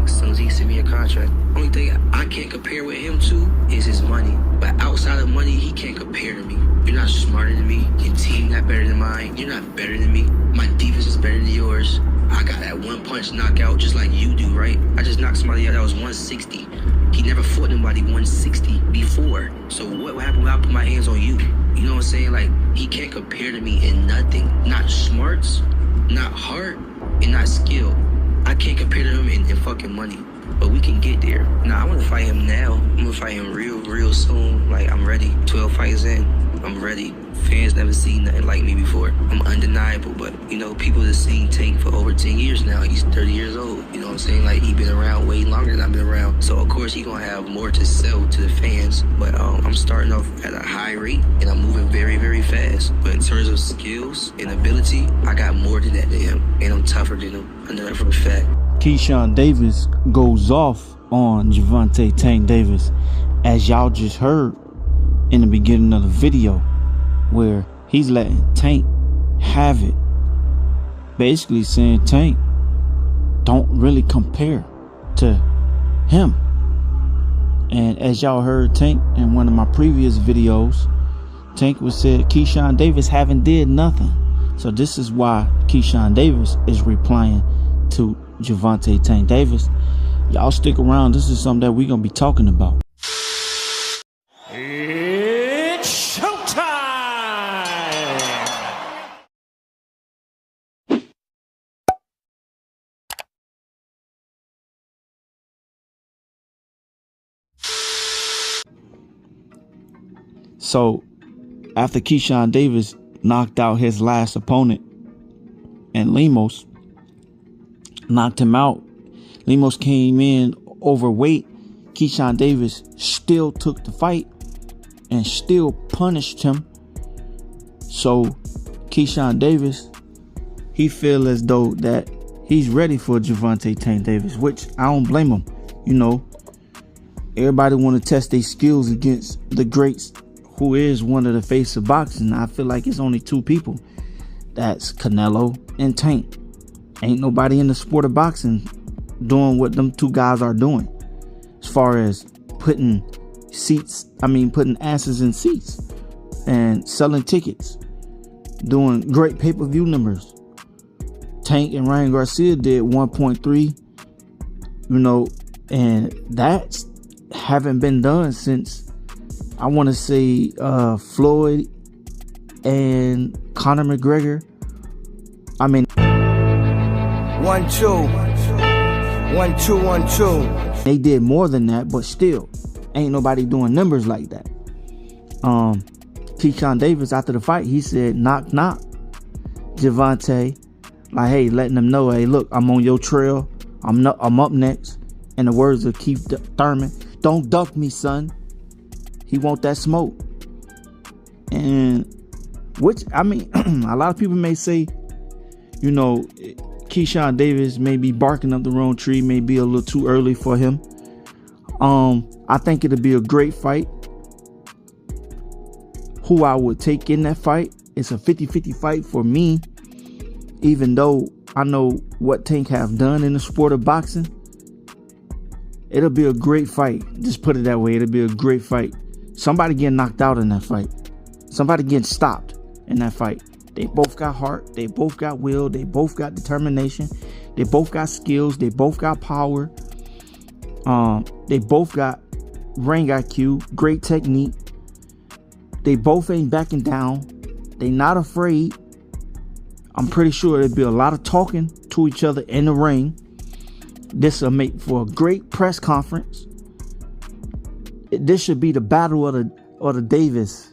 as soon as he sent me a contract. Only thing I can't compare with him to is his money. But outside of money, he can't compare to me. You're not smarter than me. Your team not better than mine. You're not better than me. My defense is better than yours. I got that one punch knockout just like you do, right? I just knocked somebody out that was 160. He never fought nobody 160 before. So what happened when I put my hands on you? You know what I'm saying? Like, he can't compare to me in nothing. Not smarts, not heart, and not skill. I can't compare to him in fucking money. But we can get there. Nah, I want to fight him now. I'm going to fight him real soon. Like, I'm ready. 12 fights in. I'm ready. Fans never seen nothing like me before. I'm undeniable, but, you know, people have seen Tank for over 10 years now. He's 30 years old. You know what I'm saying? Like, he been around way longer than I've been around. So, of course, he going to have more to sell to the fans. But I'm starting off at a high rate, and I'm moving very fast. But in terms of skills and ability, I got more than that to him. And I'm tougher than him. I know that for a fact. Keyshawn Davis goes off on Gervonta Tank Davis, as y'all just heard in the beginning of the video, where he's letting Tank have it, basically saying Tank don't really compare to him. And as y'all heard Tank in one of my previous videos, Tank was said Keyshawn Davis haven't did nothing. So this is why Keyshawn Davis is replying to Gervonta Tank Davis. Y'all stick around. This is something that we're gonna be talking about. It's showtime! So after Keyshawn Davis knocked out his last opponent and Lemos knocked him out, Lemos came in overweight. Keyshawn Davis still took the fight and still punished him. So Keyshawn Davis, he feel as though that he's ready for Gervonta Tank Davis, which I don't blame him. You know, everybody want to test their skills against the greats, who is one of the face of boxing. I feel like it's only two people. That's Canelo and Tank. Ain't nobody in the sport of boxing doing what them two guys are doing, as far as putting asses in seats and selling tickets, doing great pay-per-view numbers. Tank and Ryan Garcia did 1.3, you know, and that's haven't been done since, I want to say, Floyd and Conor McGregor. I mean, 1 2 1 2 1 2. They did more than that, but still, ain't nobody doing numbers like that. Keyshawn Davis, after the fight, he said, knock knock, Gervonta, like, hey, letting them know, hey, look, I'm on your trail. I'm up next. In the words of Keith Thurman, don't duck me, son. He want that smoke. And which, I mean, a lot of people may say, you know, Keyshawn Davis may be barking up the wrong tree, may be a little too early for him. I think it'll be a great fight. Who I would take in that fight, it's a 50-50 fight for me, even though I know what Tank have done in the sport of boxing. It'll be a great fight. Just put it that way. It'll be a great fight. Somebody getting knocked out in that fight. Somebody getting stopped in that fight. They both got heart. They both got will. They both got determination. They both got skills. They both got power. They both got ring IQ, great technique. They both ain't backing down. They not afraid. I'm pretty sure there'll be a lot of talking to each other in the ring. This will make for a great press conference. This should be the battle of the Davis.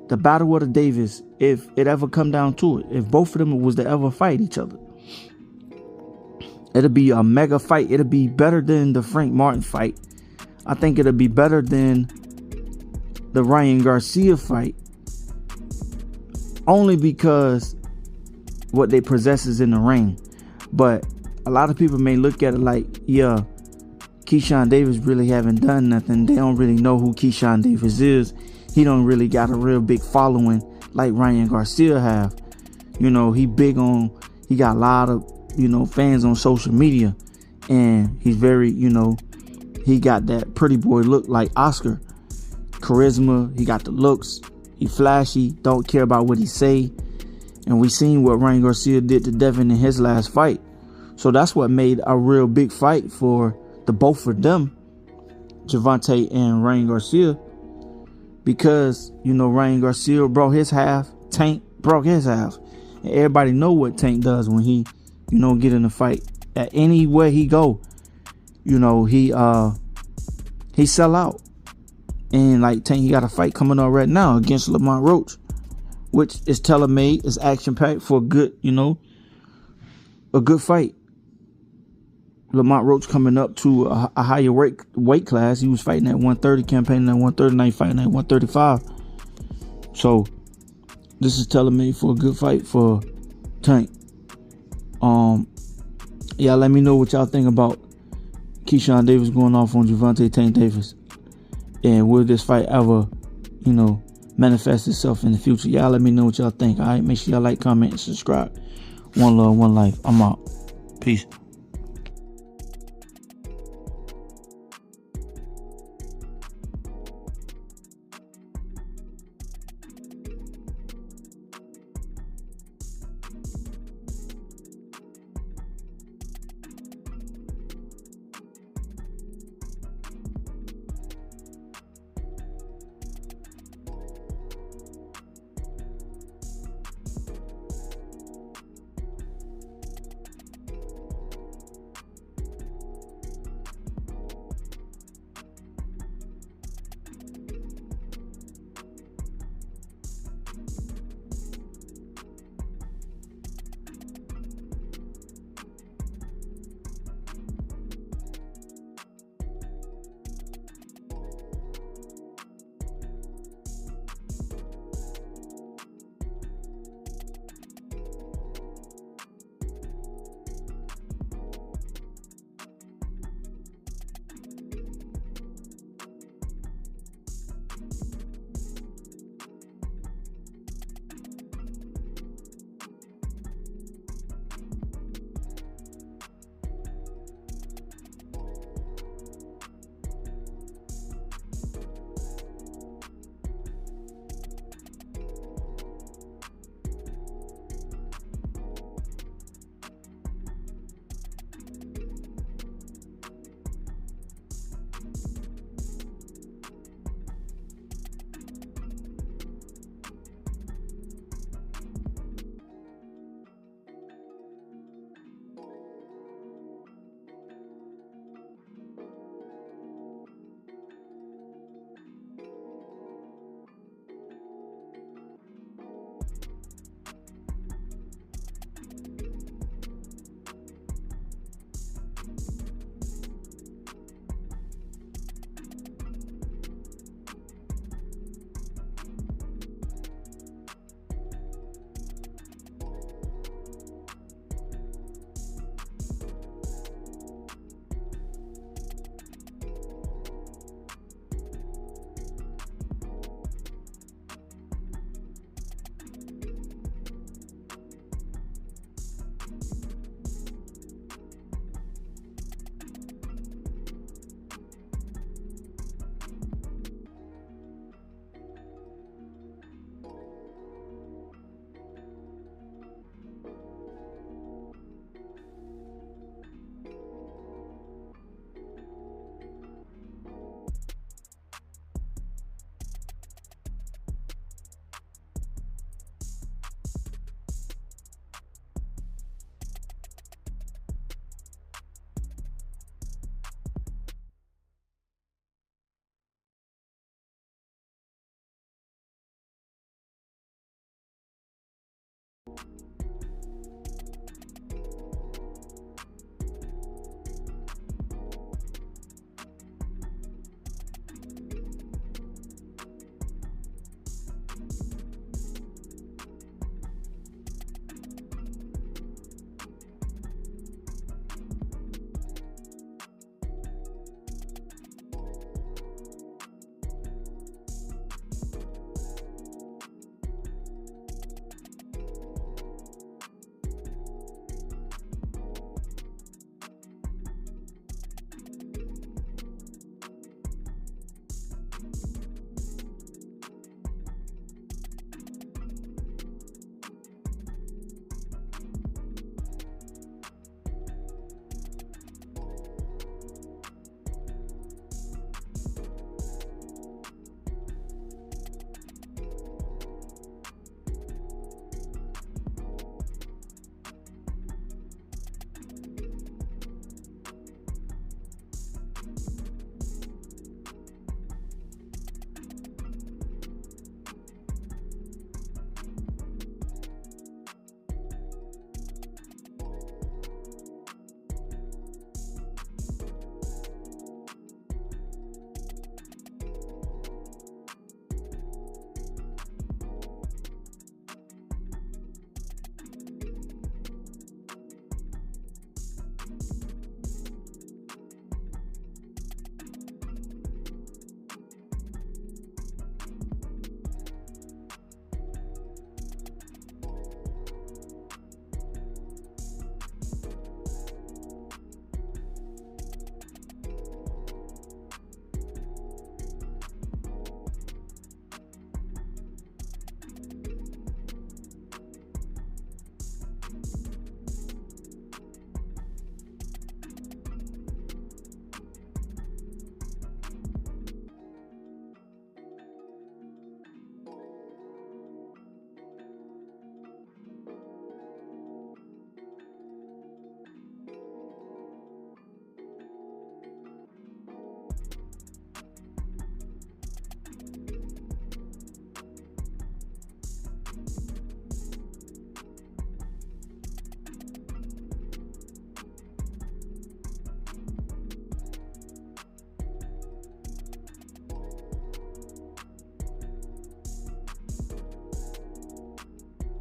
The battle of the Davis, if it ever come down to it. If both of them was to ever fight each other. It'll be a mega fight. It'll be better than the Frank Martin fight. I think it'll be better than the Ryan Garcia fight. Only because what they possess is in the ring. But a lot of people may look at it like, yeah, Keyshawn Davis really haven't done nothing. They don't really know who Keyshawn Davis is. He don't really got a real big following like Ryan Garcia have. You know, he got a lot of, you know, fans on social media. And he's very, he got that pretty boy look like Oscar. Charisma, he got the looks, he flashy, don't care about what he say. And we seen what Ryan Garcia did to Devin in his last fight. So that's what made a real big fight for the both of them, Gervonta and Ryan Garcia. Because, Ryan Garcia brought his half, Tank brought his half. And everybody know what Tank does when he, get in a fight. At anywhere he go, he sell out. And like Tank, he got a fight coming on right now against Lamont Roach, which is tailor-made, is action-packed for a good, a good fight. Lamont Roach coming up to a higher weight class. He was fighting at 130, campaigning at 130, now he's fighting at 135. So this is tailor-made for a good fight for Tank. Yeah, let me know what y'all think about Keyshawn Davis going off on Gervonta Tank Davis. And will this fight ever, manifest itself in the future? Y'all let me know what y'all think. All right, make sure y'all like, comment, and subscribe. One love, one life. I'm out. Peace.